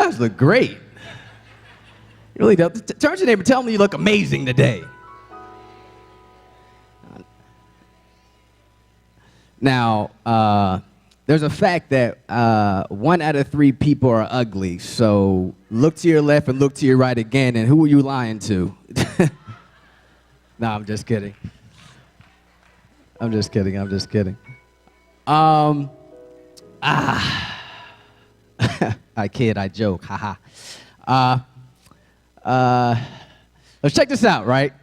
guys look great. You really do. Turn to your neighbor, tell them you look amazing today. Now, there's a fact that 1 out of 3 people are ugly. So look to your left and look to your right again, and who are you lying to? No, I'm just kidding. I'm just kidding. I kid, I joke, haha. Let's check this out, right?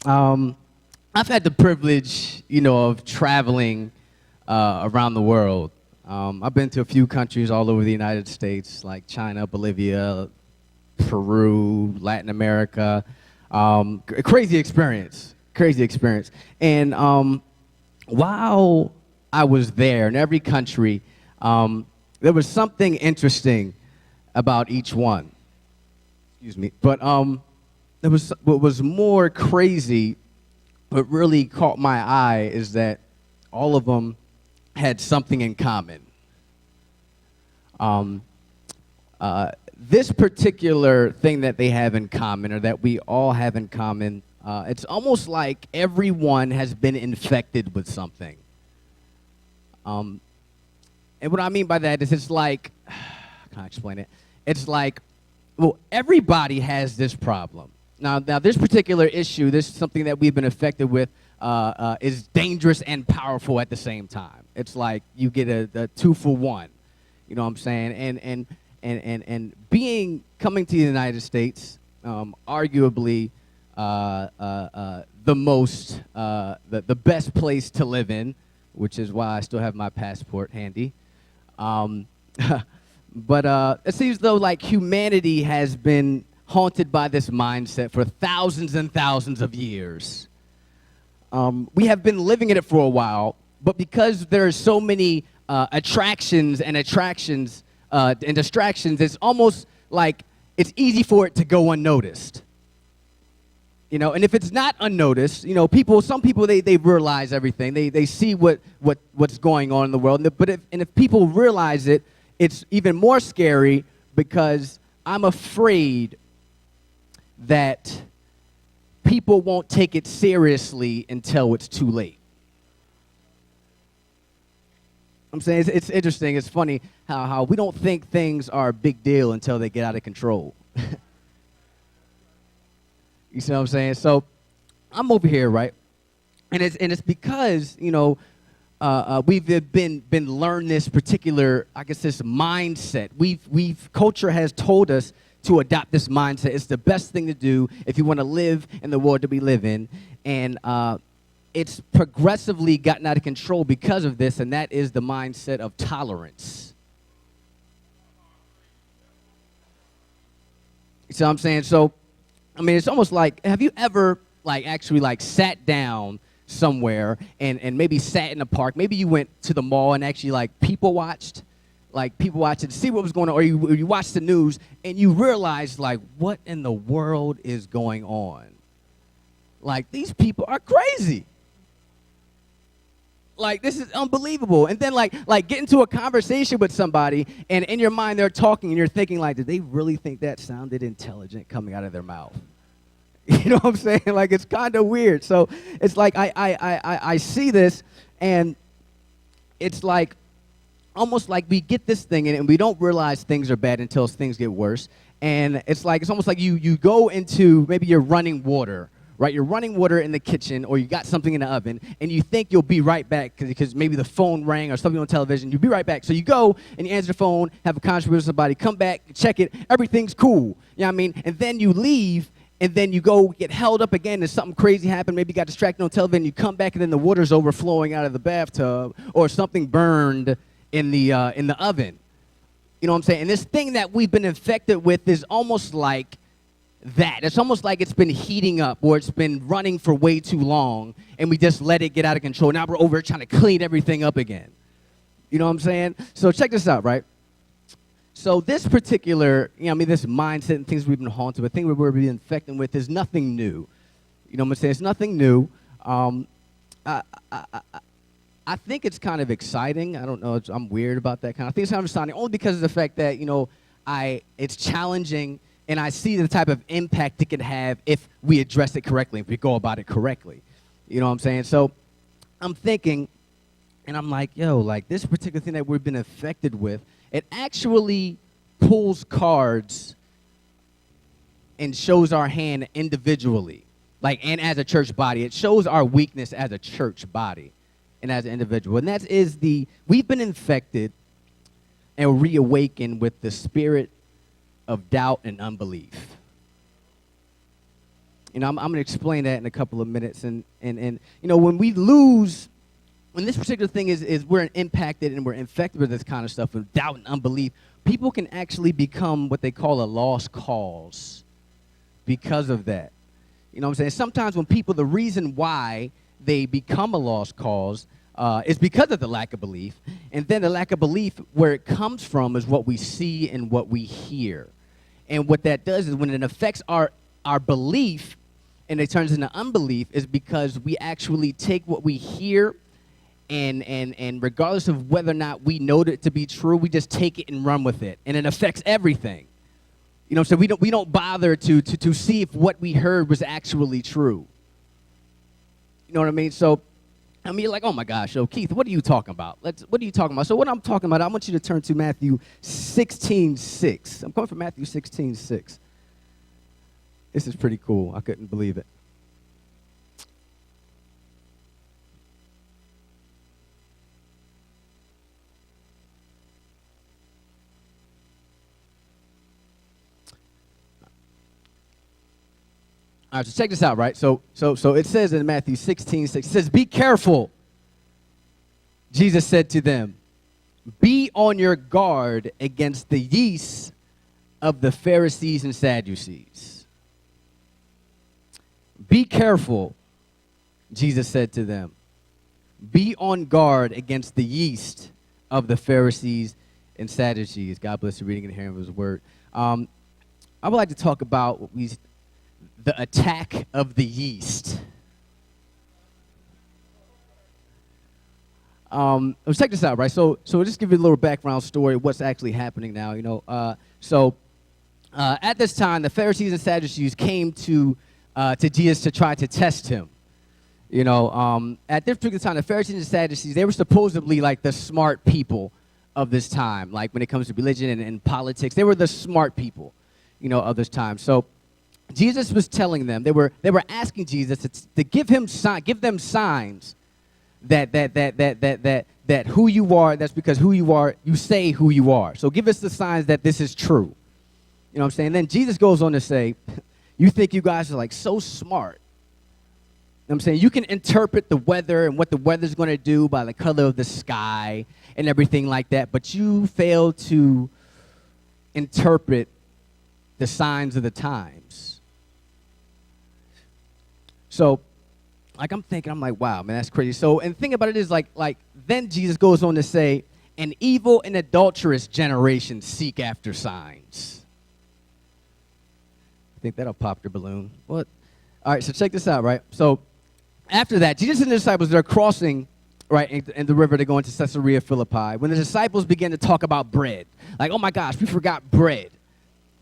I've had the privilege, of traveling around the world. I've been to a few countries all over the United States, like China, Bolivia, Peru, Latin America. Crazy experience. And while I was there in every country, there was something interesting about each one. Excuse me. But what was more crazy, what really caught my eye, is that all of them had something in common. This particular thing that they have in common, or that we all have in common, it's almost like everyone has been infected with something. And what I mean by that is it's like, how can I explain it? It's like, well, everybody has this problem. Now this particular issue, this is something that we've been affected with, is dangerous and powerful at the same time. It's like you get a 2 for 1. You know what I'm saying? And coming to the United States, arguably the best place to live in, which is why I still have my passport handy. But it seems though like humanity has been haunted by this mindset for thousands and thousands of years. We have been living in it for a while, but because there are so many attractions and distractions, it's almost like it's easy for it to go unnoticed. And if it's not unnoticed, some people they realize everything. They see what's going on in the world. But if people realize it, it's even more scary, because I'm afraid that people won't take it seriously until it's too late. I'm saying it's interesting. It's funny how we don't think things are a big deal until they get out of control. You see what I'm saying? So I'm over here, right? And it's because we've been learned this particular, I guess, this mindset. Culture has told us to adopt this mindset. It's the best thing to do if you want to live in the world that we live in, and it's progressively gotten out of control because of this, and that is the mindset of tolerance. You see what I'm saying? So, it's almost like, have you ever actually sat down somewhere and maybe sat in a park? Maybe you went to the mall and actually people watched to see what was going on, or you watched the news and you realized what in the world is going on? These people are crazy. This is unbelievable. And then get into a conversation with somebody, and in your mind they're talking, and you're thinking did they really think that sounded intelligent coming out of their mouth? You know what I'm saying? It's kind of weird. So it's I see this, and it's almost like we get this thing and we don't realize things are bad until things get worse. And it's almost like you go into maybe you're running water. Right, you're running water in the kitchen, or you got something in the oven, and you think you'll be right back because maybe the phone rang or something on television. You'll be right back. So you go and you answer the phone, have a conversation with somebody, come back, check it, everything's cool. You know what I mean? And then you leave, and then you go get held up again, and something crazy happened. Maybe you got distracted on television. You come back, and then the water's overflowing out of the bathtub, or something burned in the oven. You know what I'm saying? And this thing that we've been infected with is almost like that. It's almost like it's been heating up, or it's been running for way too long, and we just let it get out of control. Now we're over trying to clean everything up again. You know what I'm saying? So check this out, right? So this particular, this mindset and things we've been haunted with, thing we're being infected with, is nothing new. You know what I'm saying? It's nothing new. I think it's kind of exciting. I don't know. I'm weird about that kind of thing. It's kind of exciting only because of the fact that, it's challenging, and I see the type of impact it can have if we address it correctly, if we go about it correctly. You know what I'm saying? So I'm thinking, and I'm like, yo, like this particular thing that we've been affected with, it actually pulls cards and shows our hand individually, like, and as a church body. It shows our weakness as a church body and as an individual. And that is we've been infected and reawakened with the spirit of doubt and unbelief. You know, I'm going to explain that in a couple of minutes. And you know, when this particular thing is we're impacted and we're infected with this kind of stuff, with doubt and unbelief, people can actually become what they call a lost cause because of that. You know what I'm saying? Sometimes when people, the reason why they become a lost cause is because of the lack of belief. And then the lack of belief, where it comes from, is what we see and what we hear. And what that does is when it affects our belief and it turns into unbelief, is because we actually take what we hear and regardless of whether or not we know it to be true, we just take it and run with it. And it affects everything. You know, so we don't bother to see if what we heard was actually true. You know what I mean? So, I mean, you're like, oh my gosh, yo, Keith, what are you talking about? What are you talking about? So what I'm talking about, I want you to turn to Matthew 16:6. I'm coming from Matthew 16:6. This is pretty cool. I couldn't believe it. All right, so check this out, right? So it says in Matthew 16:6, it says, be careful. Jesus said to them, be on your guard against the yeast of the Pharisees and Sadducees. Be careful, Jesus said to them. Be on guard against the yeast of the Pharisees and Sadducees. God bless you reading and hearing of his word. I would like to talk about the attack of the yeast. Let's check this out, right? So just give you a little background story of what's actually happening now. You know, at this time, the Pharisees and Sadducees came to Jesus to try to test him. You know, at this particular time, the Pharisees and Sadducees, they were supposedly like the smart people of this time. Like when it comes to religion and politics, they were the smart people, you know, of this time. So Jesus was telling them, they were asking Jesus to give them signs that who you are, that's because who you are, you say who you are. So give us the signs that this is true. You know what I'm saying? Then Jesus goes on to say, you think you guys are like so smart. You know what I'm saying? You can interpret the weather and what the weather's going to do by the color of the sky and everything like that, but you fail to interpret the signs of the times. So, like, I'm thinking, I'm like, wow, man, that's crazy. So, and the thing about it is, like, then Jesus goes on to say, an evil and adulterous generation seek after signs. I think that'll pop your balloon. What? All right, so check this out, right? So, after that, Jesus and the disciples, they're crossing, right, in the river to go into Caesarea Philippi. When the disciples begin to talk about bread, like, oh my gosh, we forgot bread.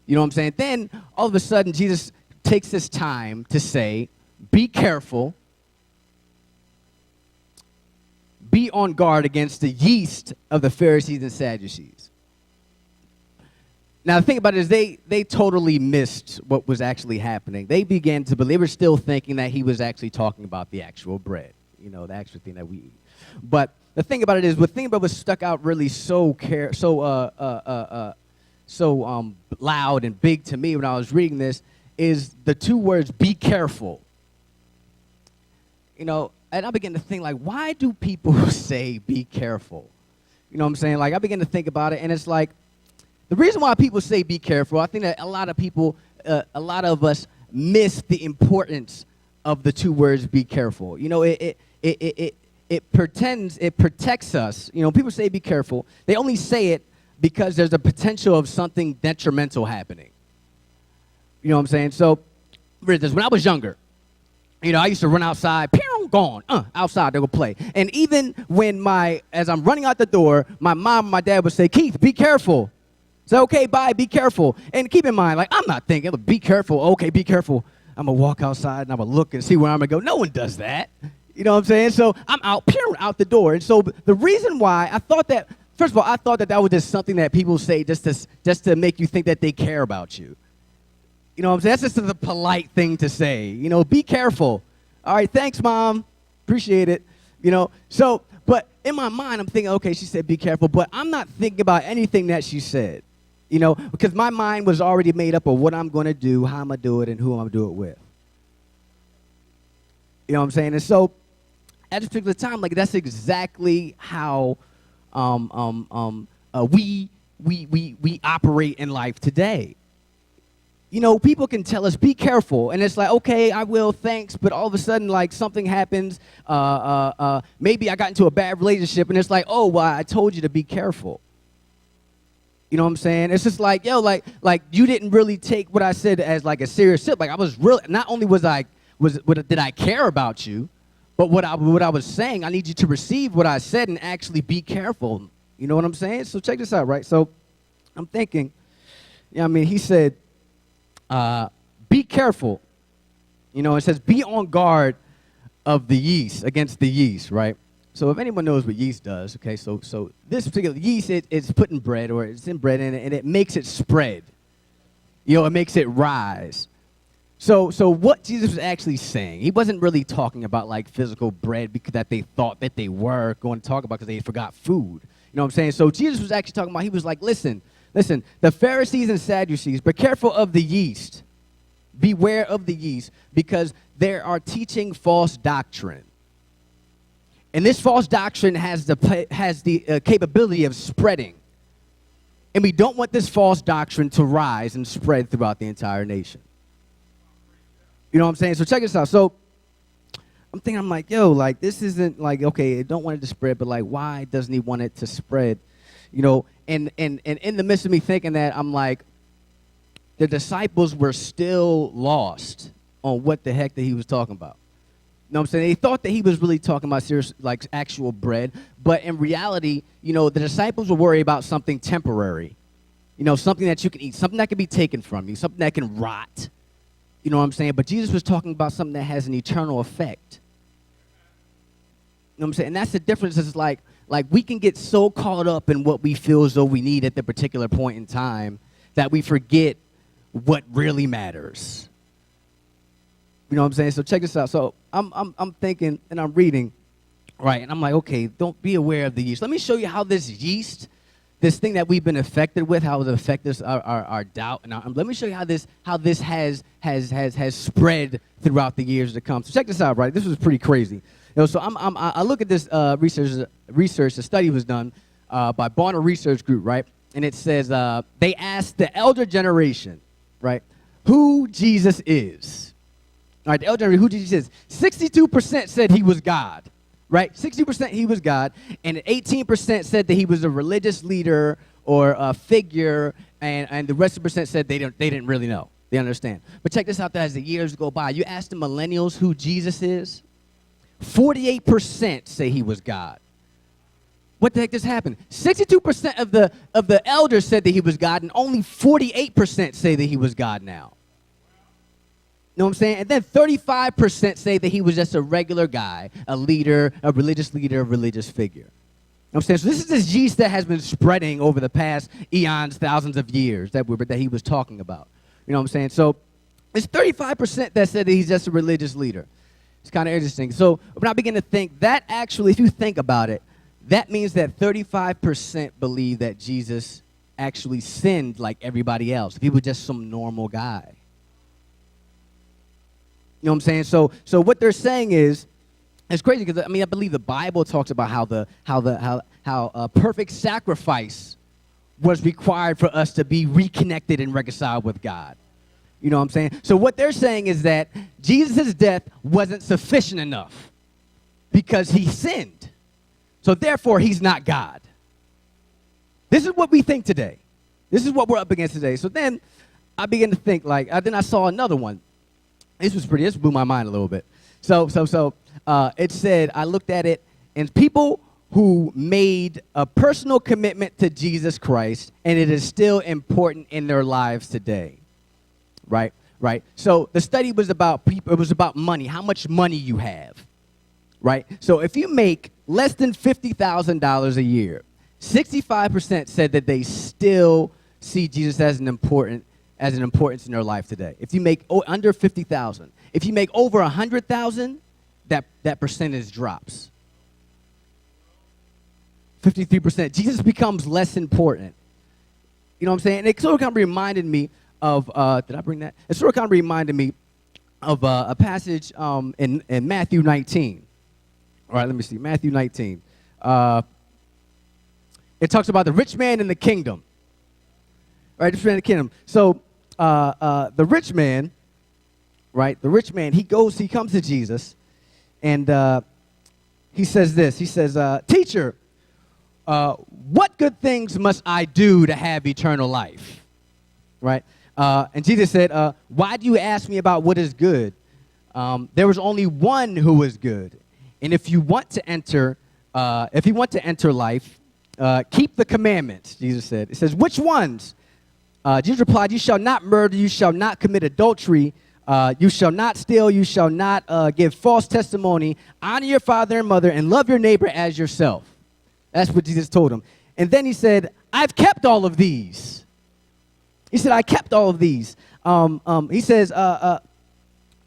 You know what I'm saying? Then, all of a sudden, Jesus takes this time to say, be careful. Be on guard against the yeast of the Pharisees and Sadducees. Now, the thing about it is they totally missed what was actually happening. They began to believe, they were still thinking that he was actually talking about the actual bread, you know, the actual thing that we eat. But the thing about it is, the thing about what stuck out really so loud and big to me when I was reading this is the two words, be careful. You know, and I began to think, like, why do people say be careful? You know what I'm saying? Like, I began to think about it, and it's like, the reason why people say be careful, I think that a lot of people, a lot of us miss the importance of the two words be careful. You know, it protects us. You know, people say be careful. They only say it because there's a potential of something detrimental happening. You know what I'm saying? So, for instance, when I was younger, you know, I used to run outside, gone, outside, they would play. And even when as I'm running out the door, my mom and my dad would say, Keith, be careful. So, okay, bye, be careful. And keep in mind, like, I'm not thinking, be careful, okay, be careful. I'm going to walk outside and I'm going to look and see where I'm going to go. No one does that. You know what I'm saying? So I'm out the door. And so the reason why I thought that, first of all, I thought that was just something that people say just to make you think that they care about you. You know what I'm saying? That's just the polite thing to say. You know, be careful. All right, thanks, Mom. Appreciate it. You know, so, but in my mind, I'm thinking, okay, she said be careful, but I'm not thinking about anything that she said. You know, because my mind was already made up of what I'm going to do, how I'm going to do it, and who I'm going to do it with. You know what I'm saying? And so at this particular time, like, that's exactly how we operate in life today. You know, people can tell us, be careful. And it's like, okay, I will, thanks. But all of a sudden, like, something happens. Maybe I got into a bad relationship, and it's like, oh, well, I told you to be careful. You know what I'm saying? It's just like, yo, like you didn't really take what I said as like a serious sip. Like, I was really, not only did I care about you, but what I was saying, I need you to receive what I said and actually be careful. You know what I'm saying? So check this out, right? So I'm thinking, I mean, he said, be careful. You know, it says, be on guard of the yeast, against the yeast, right? So if anyone knows what yeast does, okay, so this particular yeast, it's put in bread, or it's in bread, and it makes it spread. You know, it makes it rise. So what Jesus was actually saying, he wasn't really talking about like physical bread because that they thought that they were going to talk about because they forgot food. You know what I'm saying? So Jesus was actually talking about, he was like, listen, the Pharisees and Sadducees, be careful of the yeast. Beware of the yeast, because they are teaching false doctrine. And this false doctrine has the capability of spreading. And we don't want this false doctrine to rise and spread throughout the entire nation. You know what I'm saying? So check this out. So I'm thinking, I'm like, yo, like, this isn't like, okay, I don't want it to spread, but like, why doesn't he want it to spread? You know, and in the midst of me thinking that, I'm like, the disciples were still lost on what the heck that he was talking about. You know what I'm saying? They thought that he was really talking about serious, like, actual bread. But in reality, you know, the disciples were worried about something temporary. You know, something that you can eat, something that can be taken from you, something that can rot. You know what I'm saying? But Jesus was talking about something that has an eternal effect. You know what I'm saying? And that's the difference. Is like we can get so caught up in what we feel as though we need at the particular point in time that we forget what really matters. You know what I'm saying? So check this out. So I'm thinking and I'm reading, right? And I'm like, okay, don't be aware of the yeast. Let me show you how this yeast, this thing that we've been affected with, how it affects our doubt. And let me show you how this has spread throughout the years to come. So check this out, right? This was pretty crazy. You know, so I look at this research. The study was done by Barna Research Group, right? And it says they asked the elder generation, right, who Jesus is. All right, the elder generation, who Jesus is. 62% said he was God, right? 60% he was God, and 18% said that he was a religious leader or a figure, and the rest of the percent said they didn't really know. They understand. But check this out, as the years go by. You ask the millennials who Jesus is, 48% say he was God. What the heck just happened? 62% of the elders said that he was God, and only 48% say that he was God now. You know what I'm saying? And then 35% say that he was just a regular guy, a leader, a religious figure. You know what I'm saying? So this is this yeast that has been spreading over the past eons, thousands of years that he was talking about. You know what I'm saying? So it's 35% that said that he's just a religious leader. It's kind of interesting. So when I begin to think, that actually, if you think about it, that means that 35% believe that Jesus actually sinned like everybody else. He was just some normal guy. You know what I'm saying? So what they're saying is, it's crazy because, I mean, I believe the Bible talks about how a perfect sacrifice was required for us to be reconnected and reconciled with God. You know what I'm saying? So what they're saying is that Jesus' death wasn't sufficient enough because he sinned. So therefore, he's not God. This is what we think today. This is what we're up against today. So then I began to think, then I saw another one. This blew my mind a little bit. So it said, I looked at it, and people who made a personal commitment to Jesus Christ, and it is still important in their lives today, right? Right? So the study was about people. It was about money, how much money you have, right? So if you make less than $50,000 a year, 65% said that they still see Jesus as an importance in their life today. If you make under 50,000, if you make over 100,000, that percentage drops. 53%. Jesus becomes less important. You know what I'm saying? And it sort of kind of reminded me of, did I bring that? It sort of kind of reminded me of a passage in Matthew 19. All right, let me see. Matthew 19. It talks about the rich man in the kingdom. Right, the rich man in the kingdom. So the rich man, right, he comes to Jesus, and he says this. He says, teacher, what good things must I do to have eternal life? Right? And Jesus said, why do you ask me about what is good? There was only one who is good. And if you want to enter life, keep the commandments, Jesus said. It says, which ones? Jesus replied, you shall not murder, you shall not commit adultery, you shall not steal, you shall not give false testimony, honor your father and mother, and love your neighbor as yourself. That's what Jesus told him. And then he said, I've kept all of these. He said, I kept all of these. He says,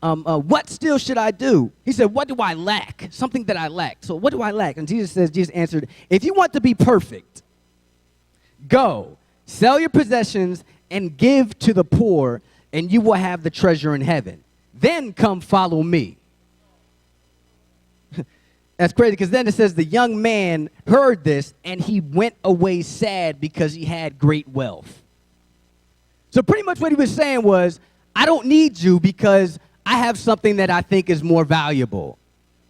what still should I do? He said, what do I lack? Something that I lack. So what do I lack? And Jesus answered, if you want to be perfect, go, sell your possessions and give to the poor, and you will have the treasure in heaven. Then come follow me. That's crazy, because then it says the young man heard this, and he went away sad because he had great wealth. So pretty much what he was saying was, I don't need you because I have something that I think is more valuable.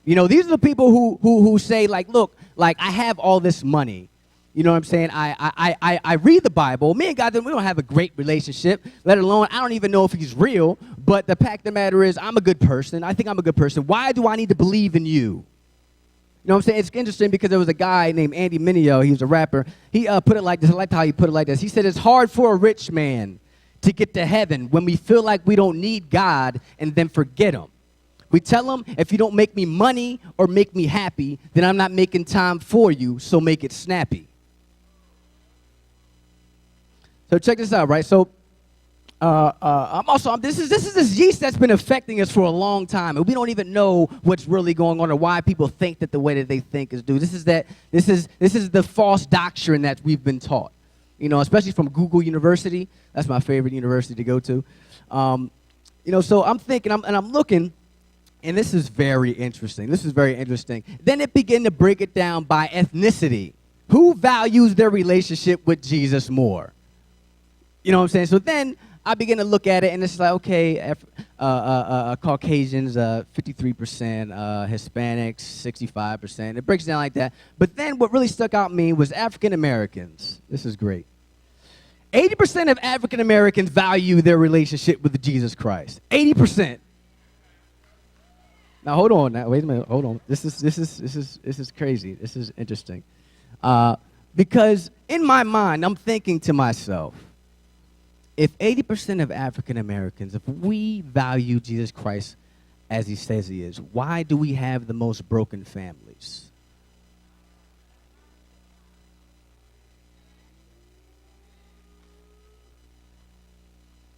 You know, these are the people who say, like, look, like, I have all this money. You know what I'm saying? I read the Bible. Me and God, we don't have a great relationship, let alone I don't even know if he's real. But the fact of the matter is, I'm a good person. I think I'm a good person. Why do I need to believe in you? You know what I'm saying? It's interesting because there was a guy named Andy Mineo. He was a rapper. He put it like this. I like how he put it like this. He said, it's hard for a rich man to get to heaven when we feel like we don't need God and then forget him. We tell him, if you don't make me money or make me happy, then I'm not making time for you, so make it snappy. So check this out, right? So this is this yeast that's been affecting us for a long time, and we don't even know what's really going on or why people think that the way that they think is due. This is the false doctrine that we've been taught. You know, especially from Google University. That's my favorite university to go to. You know, so I'm thinking, I'm looking, and this is very interesting. Then it began to break it down by ethnicity. Who values their relationship with Jesus more? You know what I'm saying? So then I begin to look at it, and it's like, okay, Caucasians, 53%, Hispanics, 65%. It breaks down like that. But then what really stuck out to me was African Americans. This is great. 80% of African Americans value their relationship with Jesus Christ. 80%. Now hold on. Now wait a minute. Hold on. This is crazy. This is interesting. Because in my mind, I'm thinking to myself, if 80% of African Americans, if we value Jesus Christ as he says he is, why do we have the most broken families?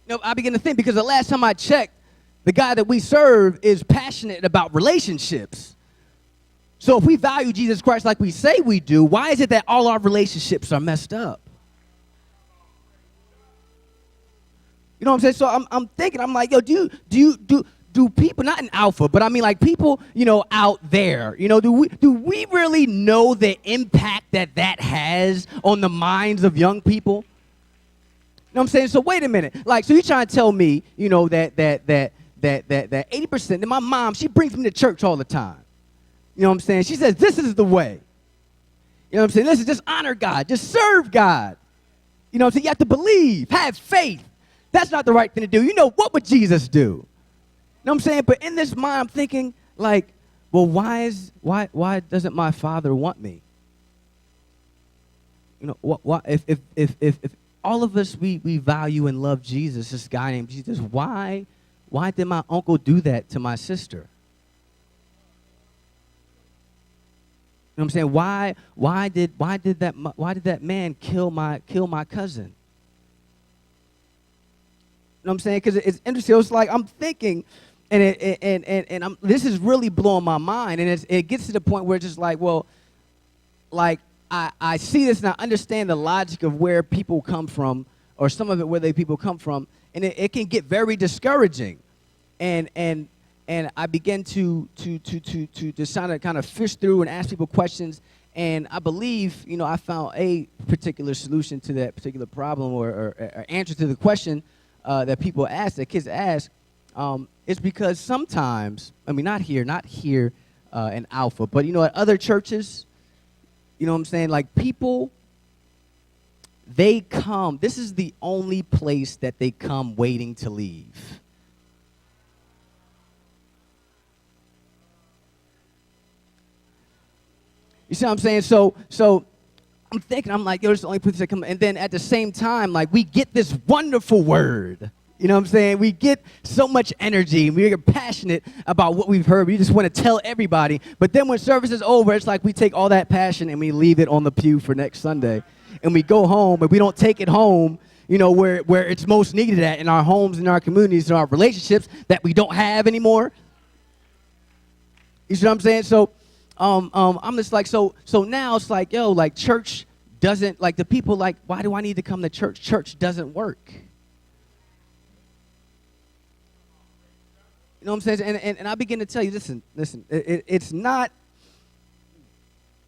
You know, I begin to think, because the last time I checked, the God that we serve is passionate about relationships. So if we value Jesus Christ like we say we do, why is it that all our relationships are messed up? You know what I'm saying? So I'm thinking, I'm like, yo, do people, not in Alpha, but I mean like people, you know, out there, you know, do we really know the impact that has on the minds of young people? You know what I'm saying? So wait a minute. Like, so you're trying to tell me, you know, that 80%, and my mom, she brings me to church all the time. You know what I'm saying? She says, this is the way. You know what I'm saying? Listen, just honor God. Just serve God. You know what I'm saying? You have to believe. Have faith. That's not the right thing to do. You know, what would Jesus do? You know what I'm saying? But in this mind, I'm thinking, like, well, why doesn't my father want me? You know, what if all of us we value and love Jesus, this guy named Jesus, why did my uncle do that to my sister? You know what I'm saying? Why did that man kill my cousin? You know what I'm saying? Because it's interesting. It's like I'm thinking, and this is really blowing my mind, and it gets to the point where it's just like, well, like I see this and I understand the logic of where people come from, or some of it where people come from, and it can get very discouraging, and I begin to kind of fish through and ask people questions, and I believe, you know, I found a particular solution to that particular problem, or answer to the question that people ask, that kids ask. It's because sometimes, I mean, not here in Alpha, but, you know, at other churches, you know what I'm saying? Like, people, they come. This is the only place that they come waiting to leave. You see what I'm saying? So I'm thinking, I'm like, yo, this is the only place that come. And then at the same time, like, we get this wonderful word. You know what I'm saying? We get so much energy. We are passionate about what we've heard. We just want to tell everybody. But then when service is over, it's like we take all that passion and we leave it on the pew for next Sunday. And we go home, but we don't take it home, you know, where it's most needed at, in our homes, in our communities, in our relationships that we don't have anymore. You see what I'm saying? So I'm just like, so now it's like, yo, like, church doesn't, like, the people, like, why do I need to come to church? Church doesn't work. You know what I'm saying? And I begin to tell you, listen, it's not,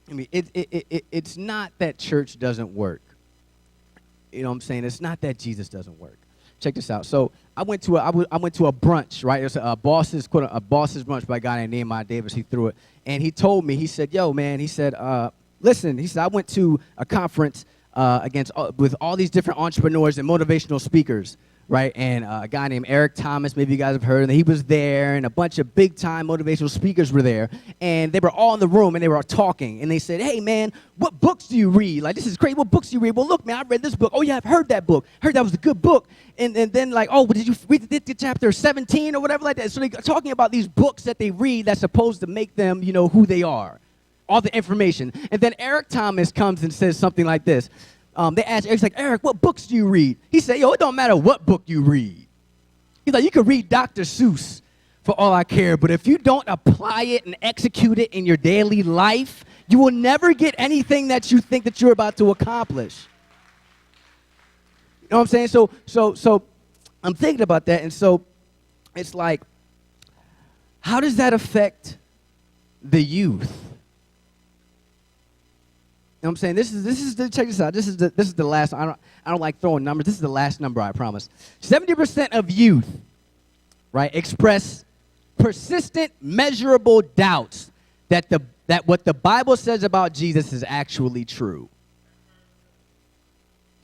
I mean, it's not that church doesn't work. You know what I'm saying? It's not that Jesus doesn't work. Check this out. So I went to a brunch, right? It was a boss's brunch by a guy named Nehemiah Davis. He threw it. And he told me, he said, yo, man, he said, listen, he said, I went to a conference with all these different entrepreneurs and motivational speakers, right? And a guy named Eric Thomas, maybe you guys have heard, and he was there, and a bunch of big-time motivational speakers were there, and they were all in the room, and they were talking, and they said, hey, man, what books do you read? Like, this is great. What books do you read? Well, look, man, I read this book. Oh, yeah, I've heard that book. Heard that was a good book. And then, like, oh, did you read chapter 17 or whatever like that? So they're talking about these books that they read that's supposed to make them, you know, who they are, all the information. And then Eric Thomas comes and says something like this. They asked Eric, like, Eric, what books do you read? He said, yo, it don't matter what book you read. He's like, you can read Dr. Seuss for all I care, but if you don't apply it and execute it in your daily life, you will never get anything that you think that you're about to accomplish. You know what I'm saying? So I'm thinking about that, and so it's like, how does that affect the youth? You know what I'm saying? This is check this out. This is the last. I don't like throwing numbers. This is the last number, I promise. 70% of youth, right, express persistent, measurable doubts that what the Bible says about Jesus is actually true.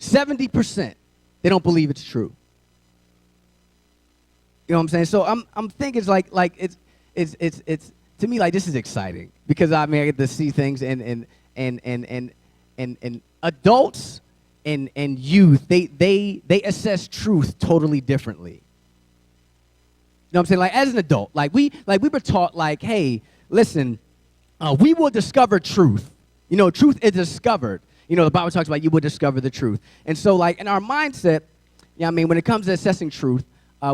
70%, they don't believe it's true. You know what I'm saying? So I'm thinking it's like it's to me, like, this is exciting, because I get to see things and adults and youth, they assess truth totally differently. You know what I'm saying? Like, as an adult, like we were taught, like, hey, listen, we will discover truth. You know, truth is discovered. You know, the Bible talks about you will discover the truth. And so, like, in our mindset, you know what I mean, when it comes to assessing truth,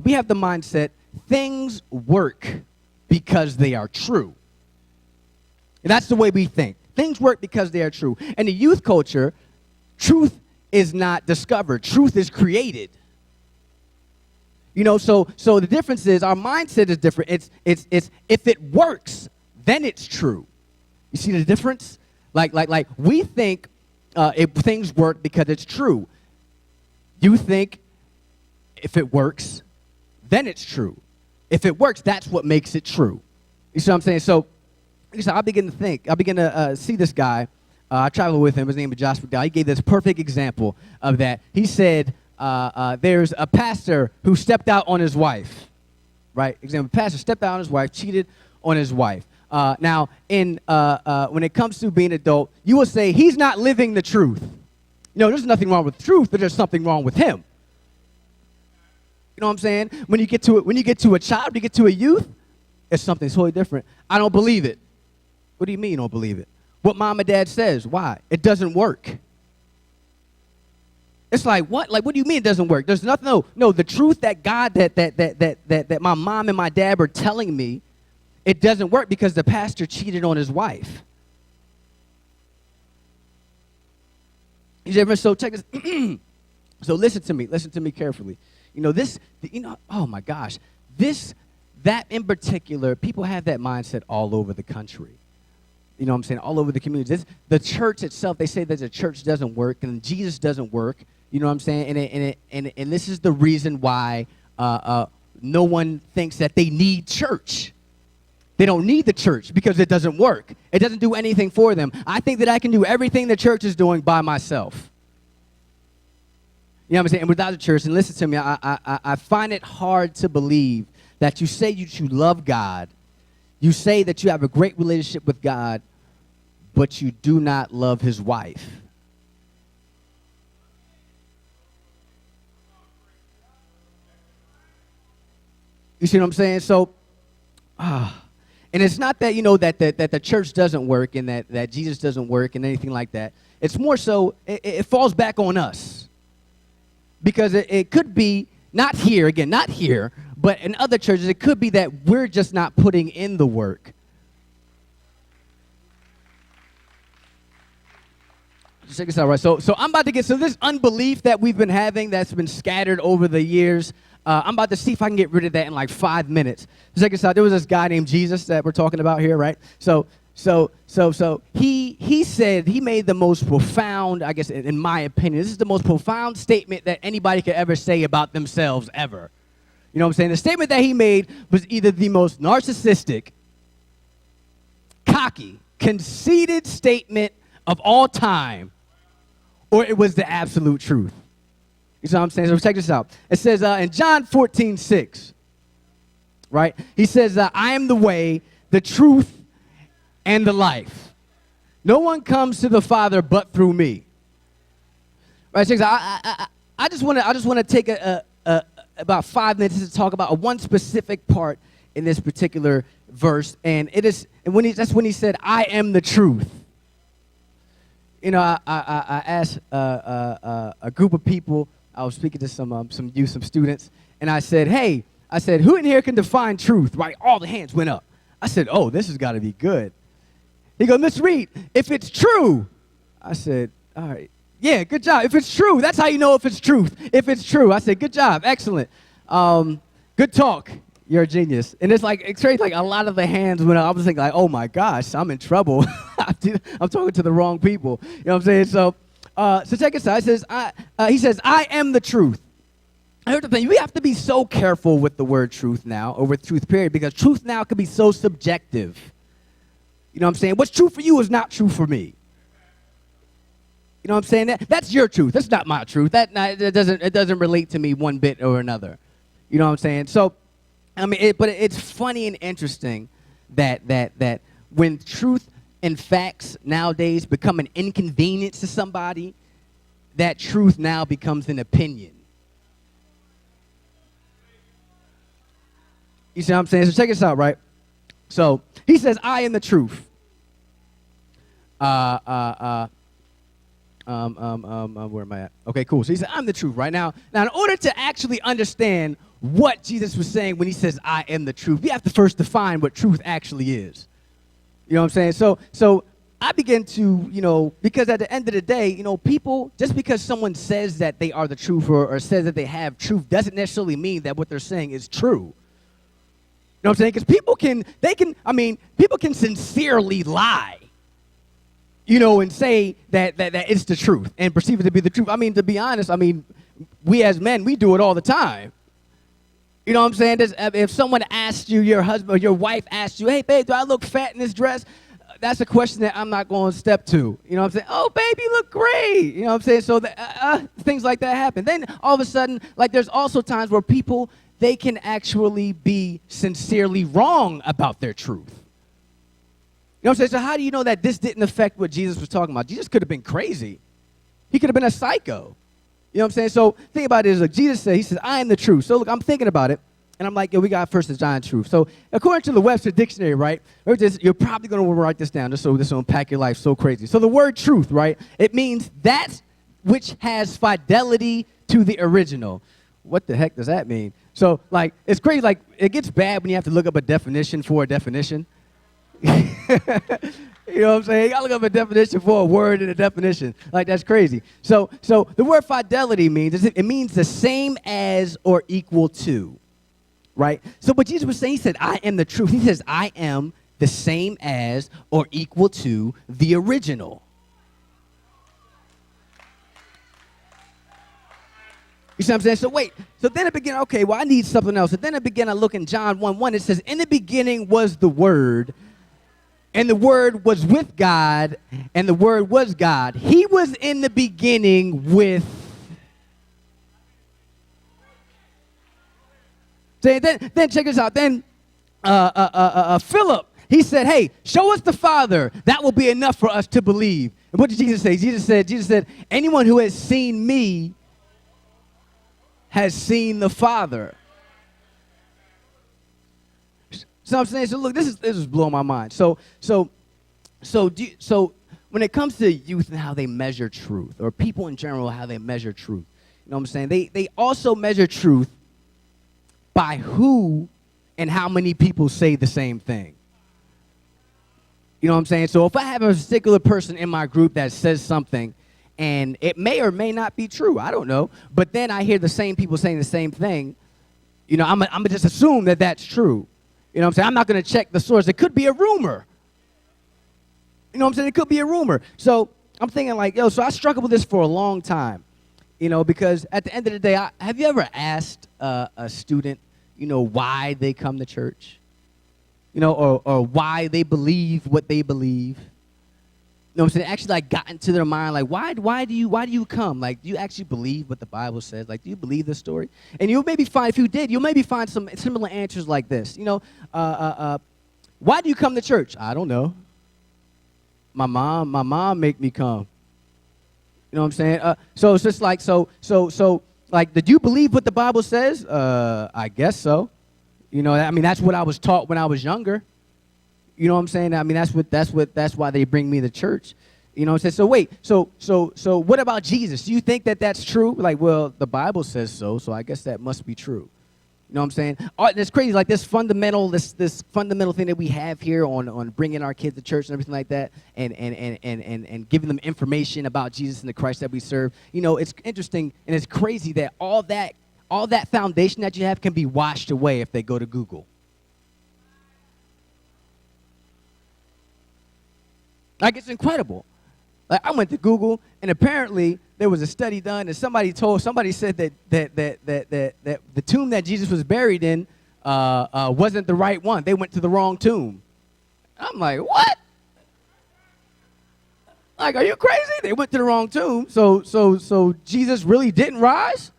we have the mindset, things work because they are true. And that's the way we think. Things work because they are true. In the youth culture, truth is not discovered. Truth is created. You know, so the difference is our mindset is different. It's if it works, then it's true. You see the difference? Like we think if things work because it's true. You think if it works, then it's true. If it works, that's what makes it true. You see what I'm saying? So I begin to think. I begin to see this guy. I traveled with him. His name is Josh McDowell. He gave this perfect example of that. He said, there's a pastor who stepped out on his wife. Right? Example, pastor stepped out on his wife, cheated on his wife. Now, when it comes to being an adult, you will say he's not living the truth. There's nothing wrong with truth, but there's something wrong with him. You know what I'm saying? When you get to a child, you get to a youth, it's something totally different. I don't believe it. What do you mean you don't believe it? What mom and dad says. Why? It doesn't work. It's like, what? Like, what do you mean it doesn't work? There's nothing, no, the truth that God, that my mom and my dad were telling me, it doesn't work because the pastor cheated on his wife. So check this. So listen to me carefully. Oh my gosh, that in particular, people have that mindset all over the country. You know what I'm saying? All over the community. The church itself, they say that the church doesn't work and Jesus doesn't work. You know what I'm saying? And this is the reason why no one thinks that they need church. They don't need the church because it doesn't work. It doesn't do anything for them. I think that I can do everything the church is doing by myself. You know what I'm saying? And without the church, and listen to me, I find it hard to believe that you say you love God, you say that you have a great relationship with God, but you do not love his wife. You see what I'm saying? So, and it's not that, that the church doesn't work and that Jesus doesn't work and anything like that. It's more so, it falls back on us. Because it could be, not here, but in other churches, it could be that we're just not putting in the work. Check this out, right? So I'm about to get, this unbelief that we've been having that's been scattered over the years, I'm about to see if I can get rid of that in like 5 minutes. Check this out. There was this guy named Jesus that we're talking about here, right? So he said, he made the most profound, I guess, in my opinion, this is the most profound statement that anybody could ever say about themselves ever. You know what I'm saying? The statement that he made was either the most narcissistic, cocky, conceited statement of all time, or it was the absolute truth. You see what I'm saying? So check this out. It says in John 14:6, right? He says, I am the way, the truth, and the life. No one comes to the Father but through me. Right? Check this out. I just want to take about 5 minutes to talk about one specific part in this particular verse, and that's when he said, "I am the truth." I asked a group of people. I was speaking to some youth, some students, and I said, "Hey," I said, "who in here can define truth?" Right? All the hands went up. I said, "Oh, this has got to be good." He goes, "Miss Reed, if it's true," I said, "All right, yeah, good job. If it's true, that's how you know if it's truth. If it's true," I said, "Good job, excellent, good talk. You're a genius." And it's crazy. Like a lot of the hands went up. I was thinking, like, "Oh my gosh, I'm in trouble. I'm talking to the wrong people." You know what I'm saying? So check this out. He says, "I am the truth." I heard the thing. We have to be so careful with the word truth now, or with truth period, because truth now can be so subjective. You know what I'm saying? What's true for you is not true for me. You know what I'm saying? That's your truth. That's not my truth. It doesn't relate to me one bit or another. You know what I'm saying? So, but it's funny and interesting that when truth and facts nowadays become an inconvenience to somebody, that truth now becomes an opinion. You see what I'm saying? So check this out, right? So he says, "I am the truth." Where am I at? Okay, cool. So he said, "I'm the truth." Right now, in order to actually understand what Jesus was saying when he says, "I am the truth," we have to first define what truth actually is. You know what I'm saying? So I begin to, because at the end of the day, people, just because someone says that they are the truth or says that they have truth doesn't necessarily mean that what they're saying is true. You know what I'm saying? Because people can sincerely lie, and say that it's the truth and perceive it to be the truth. To be honest, we as men, we do it all the time. You know what I'm saying? If someone asks you, your husband or your wife asks you, "Hey, babe, do I look fat in this dress?" That's a question that I'm not going to step to. You know what I'm saying? "Oh, babe, you look great." You know what I'm saying? So things like that happen. Then all of a sudden, there's also times where people, they can actually be sincerely wrong about their truth. You know what I'm saying? So how do you know that this didn't affect what Jesus was talking about? Jesus could have been crazy. He could have been a psycho. You know what I'm saying? So think about it. Look, Jesus said, he says, I am the truth. So look, I'm thinking about it. And I'm like, yo, we got First John truth. So according to the Webster Dictionary, right, you're probably going to write this down just so this will impact your life so crazy. So the word truth, right, it means that which has fidelity to the original. What the heck does that mean? So, like, it's crazy. Like, it gets bad when you have to look up a definition for a definition. You know what I'm saying? You gotta look up a definition for a word and a definition. Like, that's crazy. So the word fidelity means, it means the same as or equal to. Right? So what Jesus was saying, he said, I am the truth. He says, I am the same as or equal to the original. You see what I'm saying? So wait, so then it began, okay, well, I need something else. And then it began, I look in John 1:1, it says, in the beginning was the Word, and the Word was with God, and the Word was God. He was in the beginning with. Then check this out. Then Philip, he said, hey, show us the Father. That will be enough for us to believe. And what did Jesus say? Jesus said, anyone who has seen me has seen the Father. So I'm saying, so look, this is blowing my mind. So when it comes to youth and how they measure truth, or people in general, how they measure truth, you know what I'm saying? They also measure truth by who and how many people say the same thing. You know what I'm saying? So if I have a particular person in my group that says something, and it may or may not be true, I don't know, but then I hear the same people saying the same thing, you know, I'm gonna just assume that that's true. You know what I'm saying? I'm not going to check the source. It could be a rumor. You know what I'm saying? It could be a rumor. So I'm thinking like, yo, so I struggled with this for a long time, you know, because at the end of the day, have you ever asked a student, you know, why they come to church? You know, or why they believe what they believe? You know what I'm saying? Actually, like, got into their mind, like, why do you come? Like, do you actually believe what the Bible says? Like, do you believe this story? And you'll maybe find, if you did, you'll maybe find some similar answers like this. You know, why do you come to church? I don't know. My mom make me come. You know what I'm saying? So it's just like, so like, did you believe what the Bible says? I guess so. You know, I mean, that's what I was taught when I was younger. You know what I'm saying? I mean, that's why they bring me to church. You know what I'm saying? So wait, so what about Jesus? Do you think that that's true? Like, well, the Bible says so I guess that must be true. You know what I'm saying? It's crazy, like this fundamental thing that we have here on bringing our kids to church and everything like that, and giving them information about Jesus and the Christ that we serve. You know, it's interesting and it's crazy that all that foundation that you have can be washed away if they go to Google. Like, it's incredible. Like, I went to Google, and apparently there was a study done, and somebody said that the tomb that Jesus was buried in wasn't the right one. They went to the wrong tomb. I'm like, what? Like, are you crazy? They went to the wrong tomb. So Jesus really didn't rise?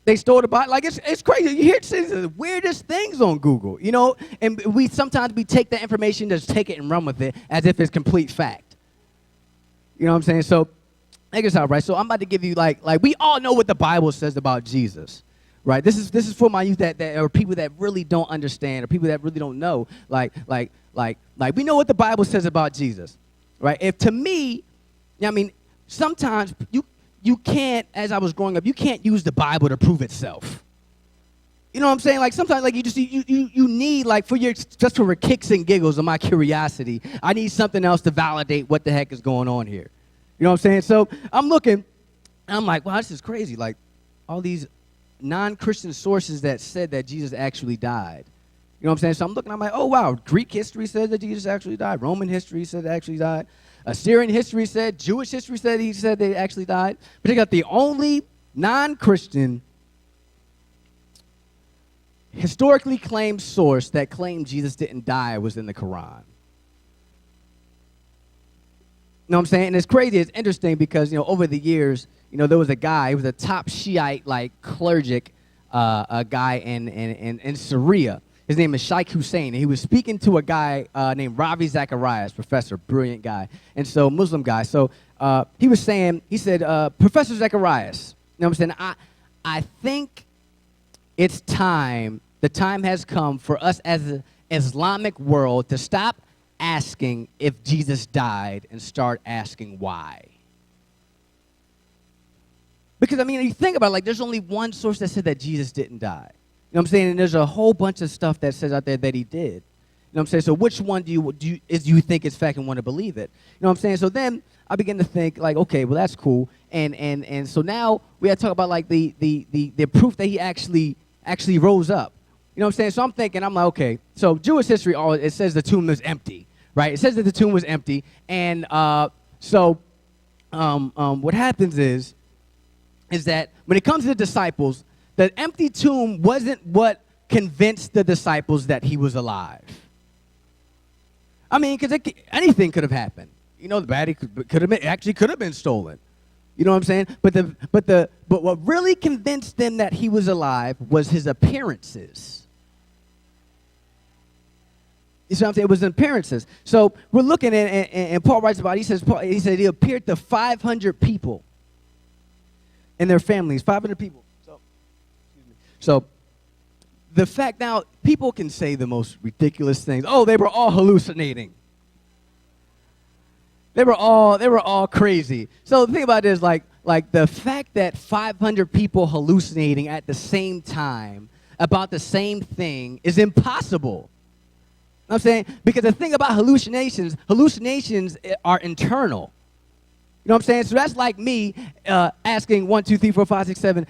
They stole the body. Like, it's crazy. You hear the weirdest things on Google, you know? And sometimes we take that information, just take it and run with it as if it's complete fact. You know what I'm saying? So, check this out, right? So I'm about to give you, like we all know what the Bible says about Jesus, right? This is for my youth that or people that really don't understand, or people that really don't know. Like we know what the Bible says about Jesus, right? If to me, I mean, sometimes you can't, as I was growing up, you can't use the Bible to prove itself. You know what I'm saying? Like, sometimes, like, you need, like, just for kicks and giggles of my curiosity, I need something else to validate what the heck is going on here. You know what I'm saying? So I'm looking, and I'm like, wow, this is crazy. Like, all these non-Christian sources that said that Jesus actually died. You know what I'm saying? So I'm looking, I'm like, oh, wow, Greek history says that Jesus actually died. Roman history said that actually died. Assyrian history said, Jewish history said he said they actually died. But they got the only non-Christian historically claimed source that claimed Jesus didn't die was in the Quran. You know what I'm saying? And it's crazy, it's interesting because, you know, over the years, you know, there was a guy, he was a top Shiite, like, clergic, a guy in Syria. His name is Sheikh Hussein, and he was speaking to a guy named Ravi Zacharias, professor, brilliant guy, and so Muslim guy. So he said, Professor Zacharias, you know what I'm saying? I think it's time, the time has come for us as an Islamic world to stop asking if Jesus died and start asking why. Because, I mean, you think about it, like, there's only one source that said that Jesus didn't die. You know what I'm saying? And there's a whole bunch of stuff that says out there that he did. You know what I'm saying? So which one do you think is fact and want to believe it? You know what I'm saying? So then I begin to think, like, okay, well, that's cool. And so now we got to talk about, like, the proof that he actually rose up. You know what I'm saying? So I'm thinking, I'm like, okay, so Jewish history, it says the tomb is empty, right? It says that the tomb was empty. And what happens is that when it comes to the disciples, the empty tomb wasn't what convinced the disciples that he was alive. I mean, because anything could have happened. You know, the body could have been stolen. You know what I'm saying? But what really convinced them that he was alive was his appearances. You see what I'm saying? It was appearances. So we're looking at, and Paul writes about it. He said he appeared to 500 people and their families, 500 people. So the fact now, people can say the most ridiculous things. Oh, they were all hallucinating. They were all crazy. So the thing about it is, like the fact that 500 people hallucinating at the same time about the same thing is impossible. You know what I'm saying? Because the thing about hallucinations are internal. You know what I'm saying? So that's like me asking 1, 2, 3, 4, 5, 6, 7,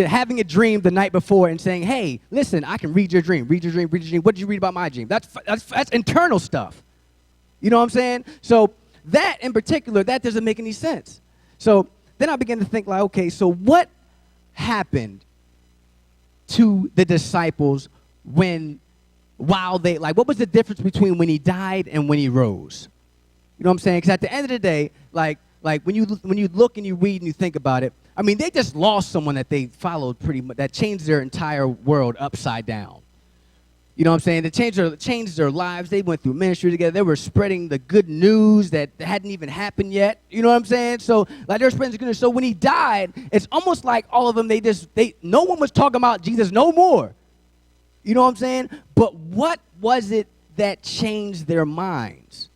having a dream the night before and saying, hey, listen, I can read your dream. Read your dream. What did you read about my dream? That's internal stuff. You know what I'm saying? So that in particular, that doesn't make any sense. So then I began to think, like, okay, so what happened to the disciples what was the difference between when he died and when he rose? You know what I'm saying? Because at the end of the day, like when you look and you read and you think about it, I mean, they just lost someone that they followed pretty much, that changed their entire world upside down. You know what I'm saying? They changed their lives. They went through ministry together. They were spreading the good news that hadn't even happened yet. You know what I'm saying? So like they were spreading the good news. So when he died, it's almost like all of them, no one was talking about Jesus no more. You know what I'm saying? But what was it that changed their minds?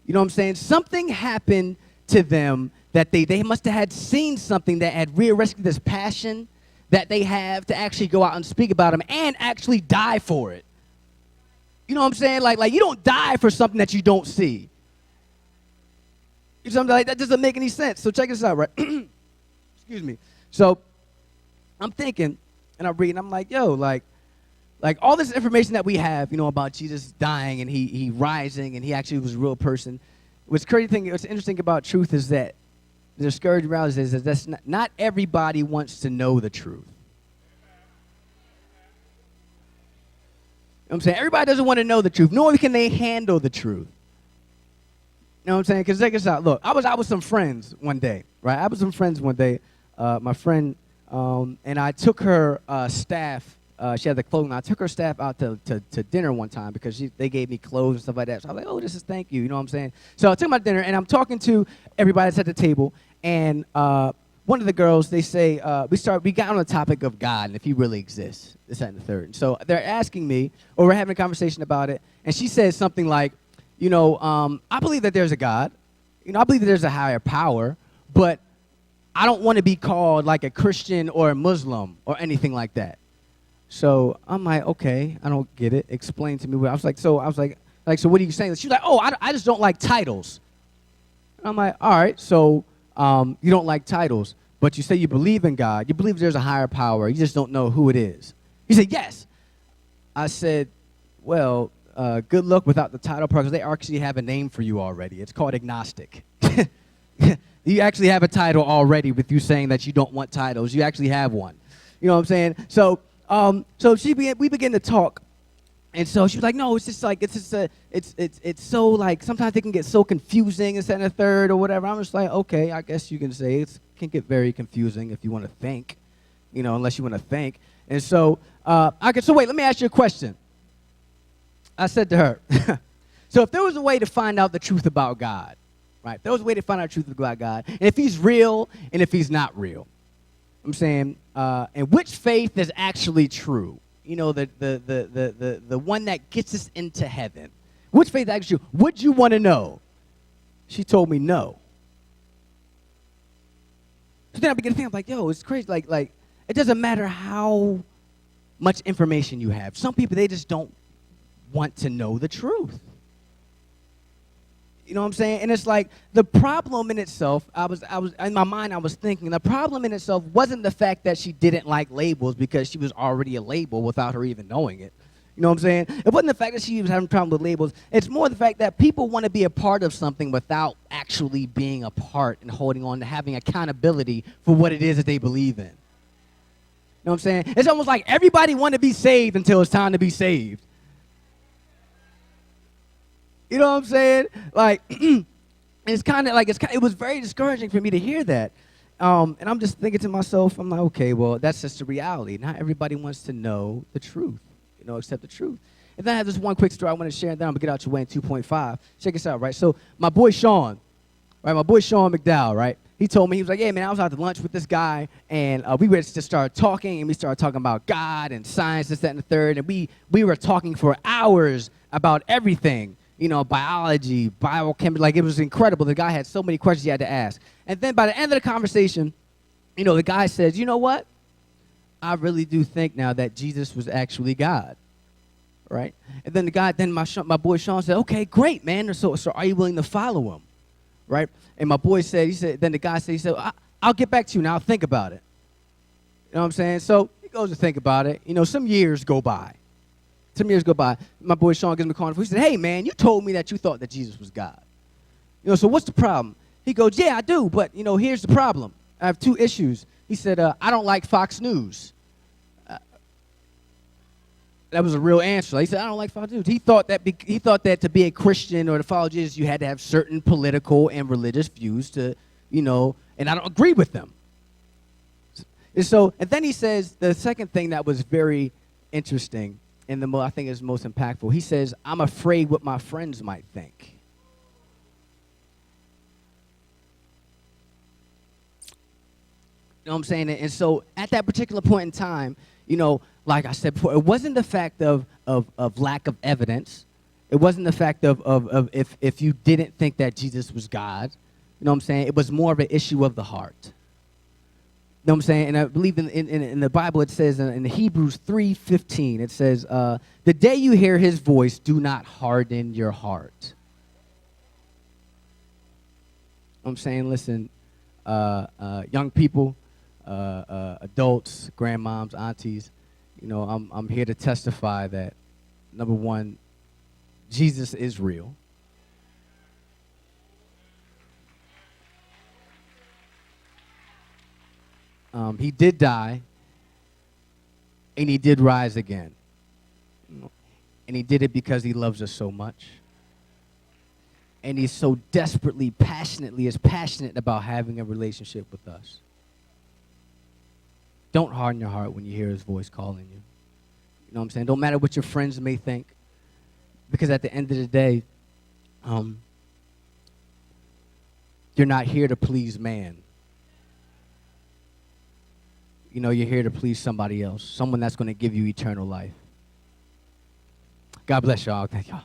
You know what I'm saying? Something happened to them that they must have had seen something that had rearrested this passion that they have to actually go out and speak about him and actually die for it. You know what I'm saying? Like you don't die for something that you don't see. Something like that doesn't make any sense. So check this out, right? Excuse me. So I'm thinking, and I'm reading, I'm like, yo, like all this information that we have, you know, about Jesus dying and he rising and he actually was a real person. What's interesting about truth is that the discouraging reality is that not everybody wants to know the truth. You know what I'm saying? Everybody doesn't want to know the truth, nor can they handle the truth. You know what I'm saying? Because check this out. Look, I was out with some friends one day, right? My friend, and I took her staff. She had the clothing. I took her staff out to dinner one time because they gave me clothes and stuff like that. So I was like, oh, this is thank you. You know what I'm saying? So I took my dinner, and I'm talking to everybody that's at the table. And one of the girls, they say, we got on the topic of God and if he really exists, this, that, and the third. So they're asking me, or we're having a conversation about it. And she says something like, you know, I believe that there's a God. You know, I believe that there's a higher power. But I don't want to be called like a Christian or a Muslim or anything like that. So I'm like, okay, I don't get it. Explain to me. I was like, so what are you saying? She's like, oh, I just don't like titles. I'm like, all right, so you don't like titles, but you say you believe in God. You believe there's a higher power. You just don't know who it is. He said, yes. I said, well, good luck without the title part because they actually have a name for you already. It's called agnostic. You actually have a title already with you saying that you don't want titles. You actually have one. You know what I'm saying? So we began to talk, and so she was like, no, it's so like sometimes it can get so confusing and second and third or whatever. I'm just like, okay, I guess you can say it can get very confusing if you want to think, you know, unless you want to think. And so so wait, let me ask you a question. I said to her, so if there was a way to find out the truth about God, right? If there was a way to find out the truth about God, and if he's real and if he's not real, I'm saying, and which faith is actually true? You know, the one that gets us into heaven. Which faith is actually true? Would you want to know? She told me no. So then I began to think, I'm like, yo, it's crazy. Like it doesn't matter how much information you have. Some people, they just don't want to know the truth. You know what I'm saying? And it's like the problem in itself, I was in my mind, I was thinking the problem in itself wasn't the fact that she didn't like labels because she was already a label without her even knowing it. You know what I'm saying? It wasn't the fact that she was having a problem with labels. It's more the fact that people want to be a part of something without actually being a part and holding on to having accountability for what it is that they believe in. You know what I'm saying? It's almost like everybody want to be saved until it's time to be saved. You know what I'm saying? Like, it's kind of like, it was very discouraging for me to hear that. And I'm just thinking to myself, I'm like, okay, well, that's just the reality. Not everybody wants to know the truth, you know, except the truth. And then I have this one quick story I want to share, and then I'm going to get out your way in 2.5. Check this out, right? So my boy Sean McDowell, right? He told me, he was like, yeah, man, I was out to lunch with this guy, and we were just started talking, and we started talking about God and science, this, that, and the third, and we were talking for hours about everything. You know, biology, biochemistry, like it was incredible. The guy had so many questions he had to ask. And then by the end of the conversation, you know, the guy says, you know what? I really do think now that Jesus was actually God, right? And then my boy Sean said, okay, great, man. So are you willing to follow him, right? And my boy said, then the guy said, I'll get back to you now. I'll think about it. You know what I'm saying? So he goes to think about it. You know, some years go by. My boy Sean gives me a call. He said, hey, man, you told me that you thought that Jesus was God. You know, so what's the problem? He goes, yeah, I do, but, you know, here's the problem. I have two issues. He said, I don't like Fox News. That was a real answer. He said, I don't like Fox News. He thought that to be a Christian or to follow Jesus, you had to have certain political and religious views to, you know, and I don't agree with them. And then he says the second thing that was very interesting, and I think is most impactful. He says, I'm afraid what my friends might think. You know what I'm saying? And so at that particular point in time, you know, like I said before, it wasn't the fact of lack of evidence. It wasn't the fact of if you didn't think that Jesus was God. You know what I'm saying? It was more of an issue of the heart. You know what I'm saying? And I believe in the Bible it says in Hebrews 3:15, it says, the day you hear his voice, do not harden your heart. You know what I'm saying? Listen, young people, adults, grandmoms, aunties, you know, I'm here to testify that, number one, Jesus is real. He did die, and he did rise again. And he did it because he loves us so much. And he's so desperately, passionate about having a relationship with us. Don't harden your heart when you hear his voice calling you. You know what I'm saying? Don't matter what your friends may think, because at the end of the day, you're not here to please man. You know, you're here to please somebody else, someone that's going to give you eternal life. God bless y'all. Thank y'all.